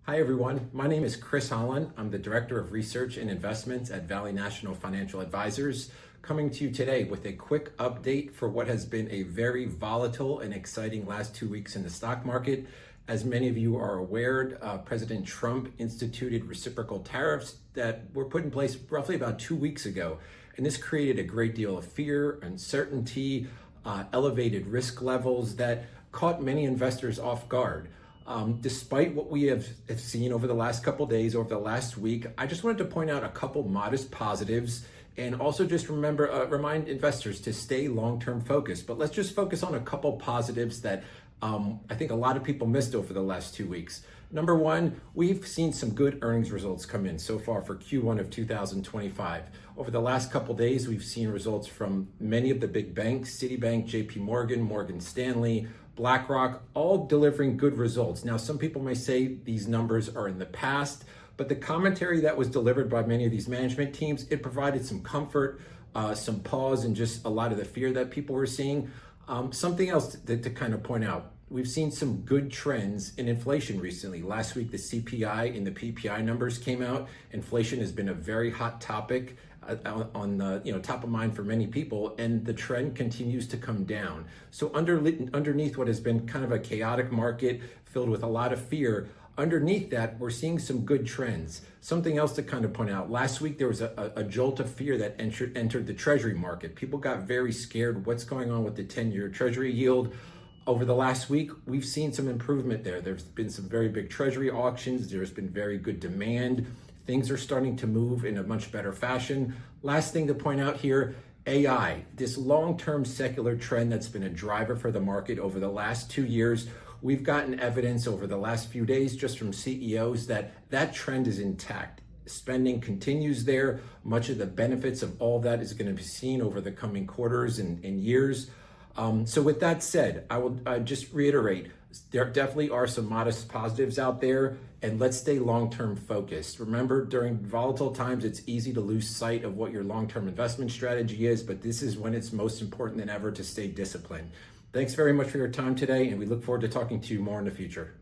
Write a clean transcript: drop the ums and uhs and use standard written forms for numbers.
Hi everyone, my name is Chris Holland. I'm the Director of Research and Investments at Valley National Financial Advisors, coming to you today with a quick update for what has been a very volatile and exciting last 2 weeks in the stock market. As many of you are aware, President Trump instituted reciprocal tariffs that were put in place roughly about 2 weeks ago. And this created a great deal of fear, uncertainty, elevated risk levels that caught many investors off guard. Despite what we have seen over the last couple days, over the last week, I just wanted to point out a couple modest positives and also just remind investors to stay long-term focused. But let's just focus on a couple positives that I think a lot of people missed over the last 2 weeks. Number one, we've seen some good earnings results come in so far for Q1 of 2025. Over the last couple days, we've seen results from many of the big banks, Citibank, JP Morgan, Morgan Stanley, BlackRock, all delivering good results. Now, some people may say these numbers are in the past, but the commentary that was delivered by many of these management teams, it provided some comfort, some pause, and just a lot of the fear that people were seeing. Something else to kind of point out, we've seen some good trends in inflation recently. Last week, the CPI and the PPI numbers came out. Inflation has been a very hot topic on top of mind for many people, and the trend continues to come down. So underneath what has been kind of a chaotic market filled with a lot of fear, underneath that, we're seeing some good trends. Something else to kind of point out, last week there was a jolt of fear that entered the treasury market. People got very scared. What's going on with the 10-year treasury yield? Over the last week, we've seen some improvement there. There's been some very big treasury auctions. There's been very good demand. Things are starting to move in a much better fashion. Last thing to point out here, AI, this long-term secular trend that's been a driver for the market over the last 2 years. We've gotten evidence over the last few days just from CEOs that trend is intact. Spending continues there. Much of the benefits of all that is going to be seen over the coming quarters and years. So with that said, I will just reiterate, there definitely are some modest positives out there, and let's stay long-term focused. Remember, during volatile times, it's easy to lose sight of what your long-term investment strategy is, but this is when it's most important than ever to stay disciplined. Thanks very much for your time today, and we look forward to talking to you more in the future.